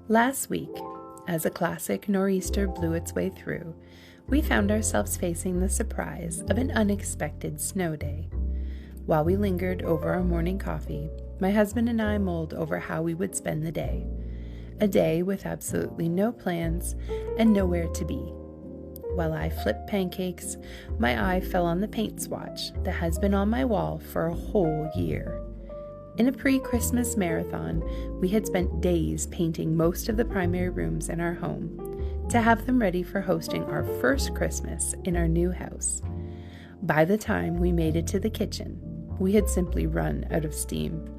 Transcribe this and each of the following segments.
Last week, as a classic nor'easter blew its way through, we found ourselves facing the surprise of an unexpected snow day. While we lingered over our morning coffee, my husband and I mulled over how we would spend the day. A day with absolutely no plans and nowhere to be. While I flipped pancakes, my eye fell on the paint swatch that has been on my wall for a whole year. In a pre-Christmas marathon, we had spent days painting most of the primary rooms in our home to have them ready for hosting our first Christmas in our new house. By the time we made it to the kitchen, we had simply run out of steam.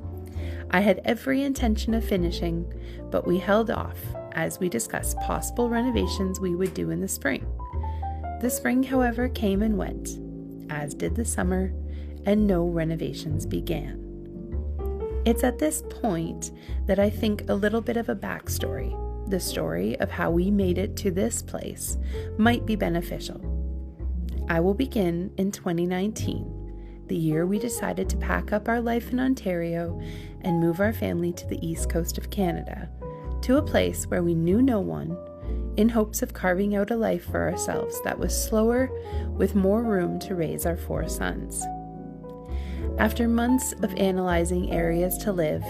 I had every intention of finishing, but we held off as we discussed possible renovations we would do in the spring. The spring, however, came and went, as did the summer, and no renovations began. It's at this point that I think a little bit of a backstory, the story of how we made it to this place, might be beneficial. I will begin in 2019, the year we decided to pack up our life in Ontario and move our family to the east coast of Canada, to a place where we knew no one, in hopes of carving out a life for ourselves that was slower, with more room to raise our 4 sons. After months of analyzing areas to live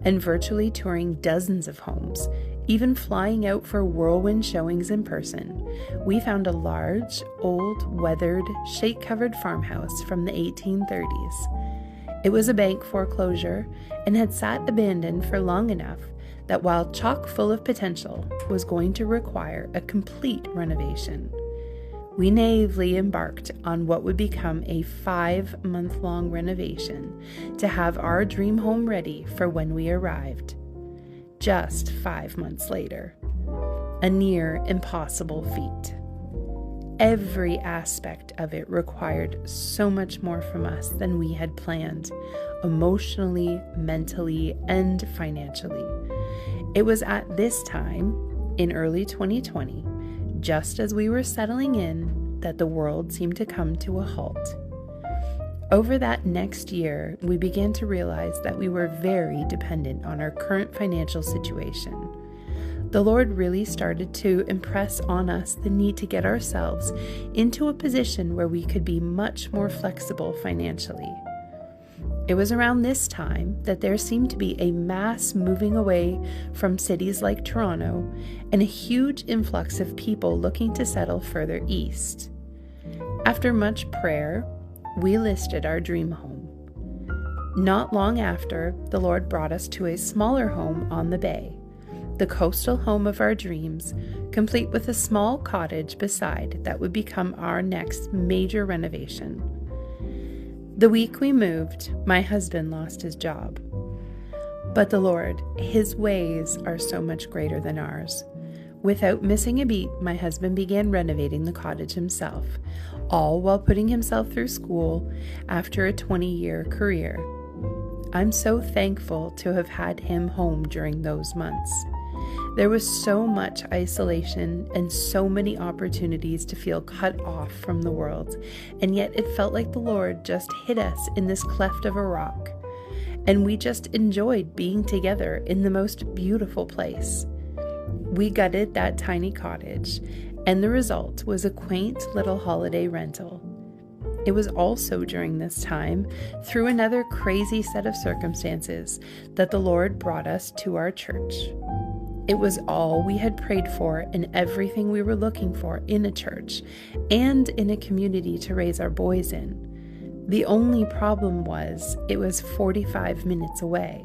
and virtually touring dozens of homes, even flying out for whirlwind showings in person, we found a large, old, weathered, shake-covered farmhouse from the 1830s. It was a bank foreclosure and had sat abandoned for long enough that while chock full of potential, was going to require a complete renovation. We naively embarked on what would become a 5-month-long renovation to have our dream home ready for when we arrived. Just 5 months later, a near impossible feat. Every aspect of it required so much more from us than we had planned, emotionally, mentally, and financially. It was at this time, in early 2020, just as we were settling in, that the world seemed to come to a halt. Over that next year, we began to realize that we were very dependent on our current financial situation. The Lord really started to impress on us the need to get ourselves into a position where we could be much more flexible financially. It was around this time that there seemed to be a mass moving away from cities like Toronto and a huge influx of people looking to settle further east. After much prayer, we listed our dream home. Not long after, the Lord brought us to a smaller home on the bay, the coastal home of our dreams, complete with a small cottage beside that would become our next major renovation. The week we moved, my husband lost his job. But the Lord, His ways are so much greater than ours. Without missing a beat, my husband began renovating the cottage himself, all while putting himself through school after a 20-year career. I'm so thankful to have had him home during those months. There was so much isolation and so many opportunities to feel cut off from the world, and yet it felt like the Lord just hid us in this cleft of a rock, and we just enjoyed being together in the most beautiful place. We gutted that tiny cottage, and the result was a quaint little holiday rental. It was also during this time, through another crazy set of circumstances, that the Lord brought us to our church. It was all we had prayed for and everything we were looking for in a church and in a community to raise our boys in. The only problem was it was 45 minutes away.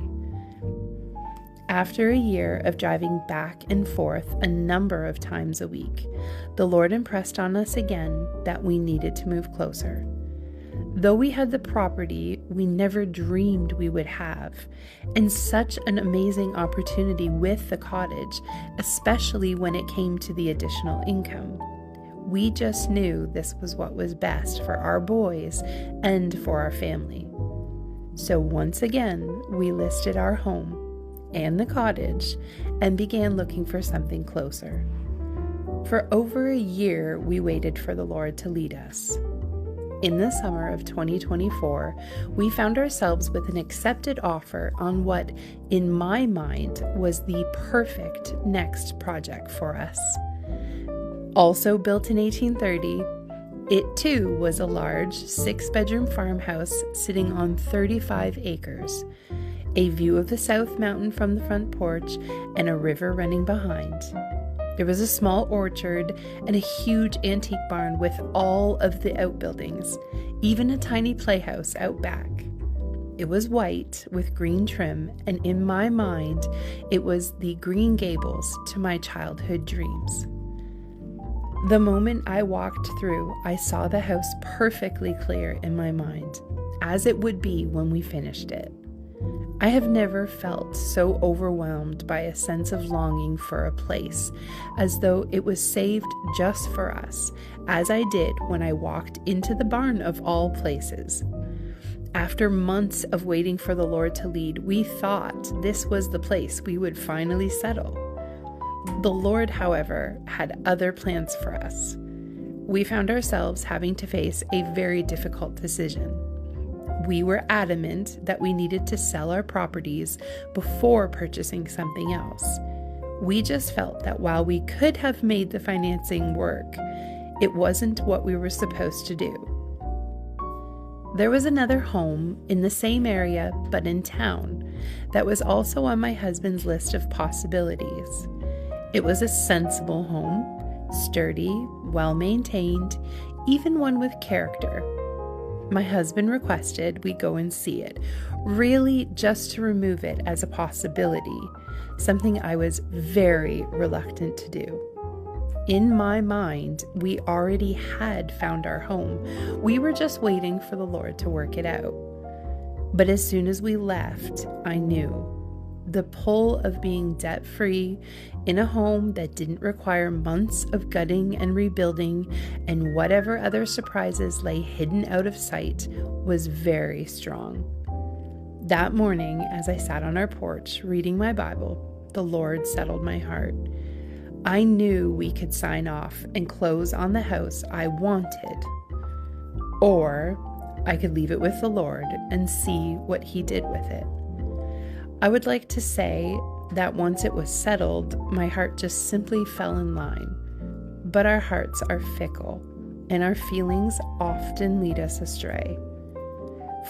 After a year of driving back and forth a number of times a week, the Lord impressed on us again that we needed to move closer. Though we had the property we never dreamed we would have, and such an amazing opportunity with the cottage, especially when it came to the additional income, we just knew this was what was best for our boys and for our family. So once again, we listed our home and the cottage and began looking for something closer. For over a year, we waited for the Lord to lead us. In the summer of 2024, we found ourselves with an accepted offer on what, in my mind, was the perfect next project for us. Also built in 1830, it too was a large 6-bedroom farmhouse sitting on 35 acres, a view of the South Mountain from the front porch, and a river running behind. There was a small orchard and a huge antique barn with all of the outbuildings, even a tiny playhouse out back. It was white with green trim, and in my mind, it was the Green Gables to my childhood dreams. The moment I walked through, I saw the house perfectly clear in my mind, as it would be when we finished it. I have never felt so overwhelmed by a sense of longing for a place, as though it was saved just for us, as I did when I walked into the barn of all places. After months of waiting for the Lord to lead, we thought this was the place we would finally settle. The Lord, however, had other plans for us. We found ourselves having to face a very difficult decision. We were adamant that we needed to sell our properties before purchasing something else. We just felt that while we could have made the financing work, it wasn't what we were supposed to do. There was another home in the same area but in town that was also on my husband's list of possibilities. It was a sensible home, sturdy, well-maintained, even one with character. My husband requested we go and see it, really just to remove it as a possibility, something I was very reluctant to do. In my mind, we already had found our home. We were just waiting for the Lord to work it out. But as soon as we left, I knew the pull of being debt-free in a home that didn't require months of gutting and rebuilding and whatever other surprises lay hidden out of sight was very strong. That morning, as I sat on our porch reading my Bible, the Lord settled my heart. I knew we could sign off and close on the house I wanted, or I could leave it with the Lord and see what He did with it. I would like to say that once it was settled, my heart just simply fell in line. But our hearts are fickle, and our feelings often lead us astray.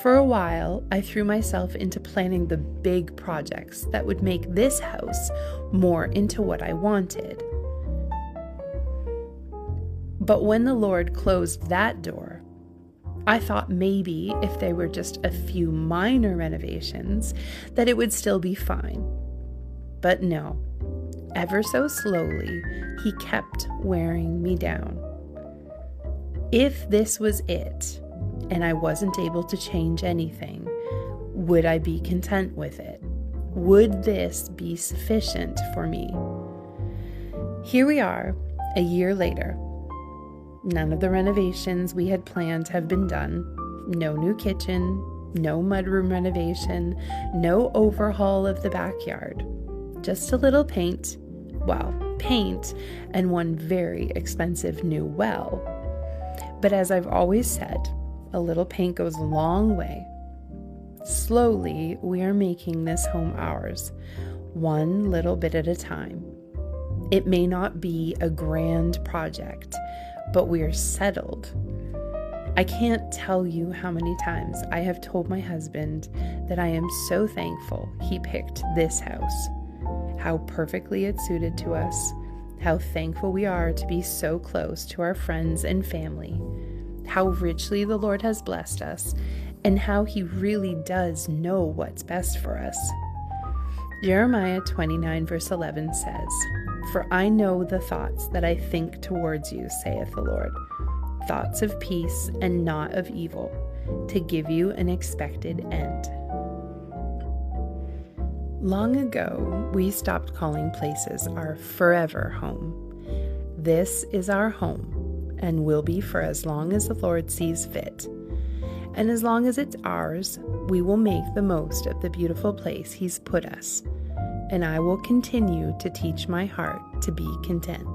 For a while, I threw myself into planning the big projects that would make this house more into what I wanted. But when the Lord closed that door, I thought maybe if they were just a few minor renovations, that it would still be fine. But no, ever so slowly, He kept wearing me down. If this was it, and I wasn't able to change anything, would I be content with it? Would this be sufficient for me? Here we are, a year later. None of the renovations we had planned have been done. No new kitchen, no mudroom renovation, no overhaul of the backyard. Just a little paint, and one very expensive new well. But as I've always said, a little paint goes a long way. Slowly, we are making this home ours, one little bit at a time. It may not be a grand project, but we are settled. I can't tell you how many times I have told my husband that I am so thankful he picked this house, how perfectly it suited to us, how thankful we are to be so close to our friends and family, how richly the Lord has blessed us, and how He really does know what's best for us. Jeremiah 29 verse 11 says, "For I know the thoughts that I think towards you, saith the Lord, thoughts of peace and not of evil, to give you an expected end." Long ago, we stopped calling places our forever home. This is our home and will be for as long as the Lord sees fit. And as long as it's ours, we will make the most of the beautiful place He's put us. And I will continue to teach my heart to be content.